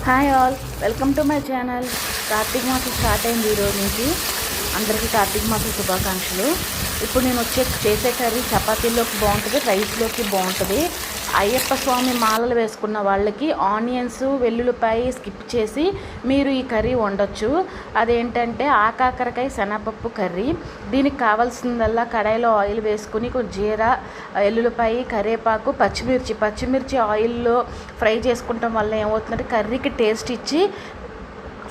Hi all, welcome to my channel. Kartika మాసం start అయింది ఈరోజు నుంచి. అందరికీ కార్తీక మాసం శుభాకాంక్షలు. ఇప్పుడు నేను చేసే కర్రీ చపాతీలోకి బాగుంటుంది, రైస్లోకి బాగుంటుంది. అయ్యప్ప స్వామి మాలలు వేసుకున్న వాళ్ళకి ఆనియన్స్, వెల్లుల్లిపాయ స్కిప్ చేసి మీరు ఈ కర్రీ వండొచ్చు. అదేంటంటే ఆకాకరకాయ శనగపప్పు కర్రీ. దీనికి కావాల్సిందల్లా కడాయిలో ఆయిల్ వేసుకుని కొంచెం జీరా, వెల్లుల్లిపాయ, కరివేపాకు, పచ్చిమిర్చి ఆయిల్లో ఫ్రై చేసుకుంటాం వల్ల ఏమవుతుందంటే కర్రీకి టేస్ట్ ఇచ్చి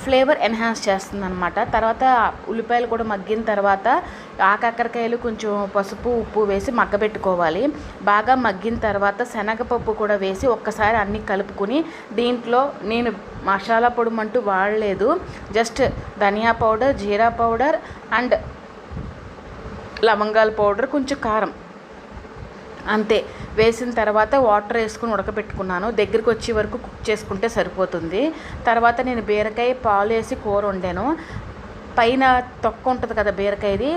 ఫ్లేవర్ ఎన్హాన్స్ చేస్తుంది అనమాట. తర్వాత ఉల్లిపాయలు కూడా మగ్గిన తర్వాత ఆకాకరకాయలు కొంచెం పసుపు, ఉప్పు వేసి మగ్గబెట్టుకోవాలి. బాగా మగ్గిన తర్వాత శనగపప్పు కూడా వేసి ఒక్కసారి అన్నీ కలుపుకుని దీంట్లో నేను మసాలా పొడి అంటూ వాడలేదు. జస్ట్ ధనియా పౌడర్, జీరా పౌడర్ అండ్ లవంగాల పౌడర్, కొంచెం కారం అంతే వేసిన తర్వాత వాటర్ వేసుకుని ఉడకబెట్టుకున్నాను. దగ్గరికి వచ్చే వరకు కుక్ చేసుకుంటే సరిపోతుంది. తర్వాత నేను బీరకాయ పాలు వేసి కూర వండాను. పైన తొక్క ఉంటుంది కదా బీరకాయది,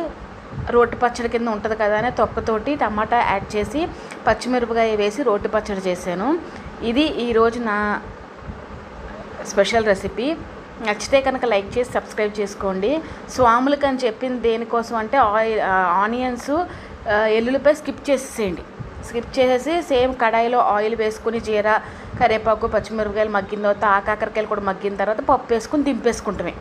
రోటి పచ్చడి కింద ఉంటుంది కదా అని తొక్కతోటి టమాటా యాడ్ చేసి పచ్చిమిరపకాయ వేసి రోటి పచ్చడి చేశాను. ఇది ఈరోజు నా స్పెషల్ రెసిపీ. నచ్చితే కనుక లైక్ చేసి సబ్స్క్రైబ్ చేసుకోండి. స్వాములకి అని చెప్పింది దేనికోసం అంటే ఆనియన్స్, ఎల్లుల్లిపాయ స్కిప్ చేసేసి సేమ్ కడాయిలో ఆయిల్ వేసుకుని జీరా, కరివేపాకు, పచ్చిమిరపకాయలు మగ్గిన తర్వాత ఆకాకరకాయలు కూడా మగ్గిన తర్వాత పప్పు వేసుకుని దింపేసుకుంటామే.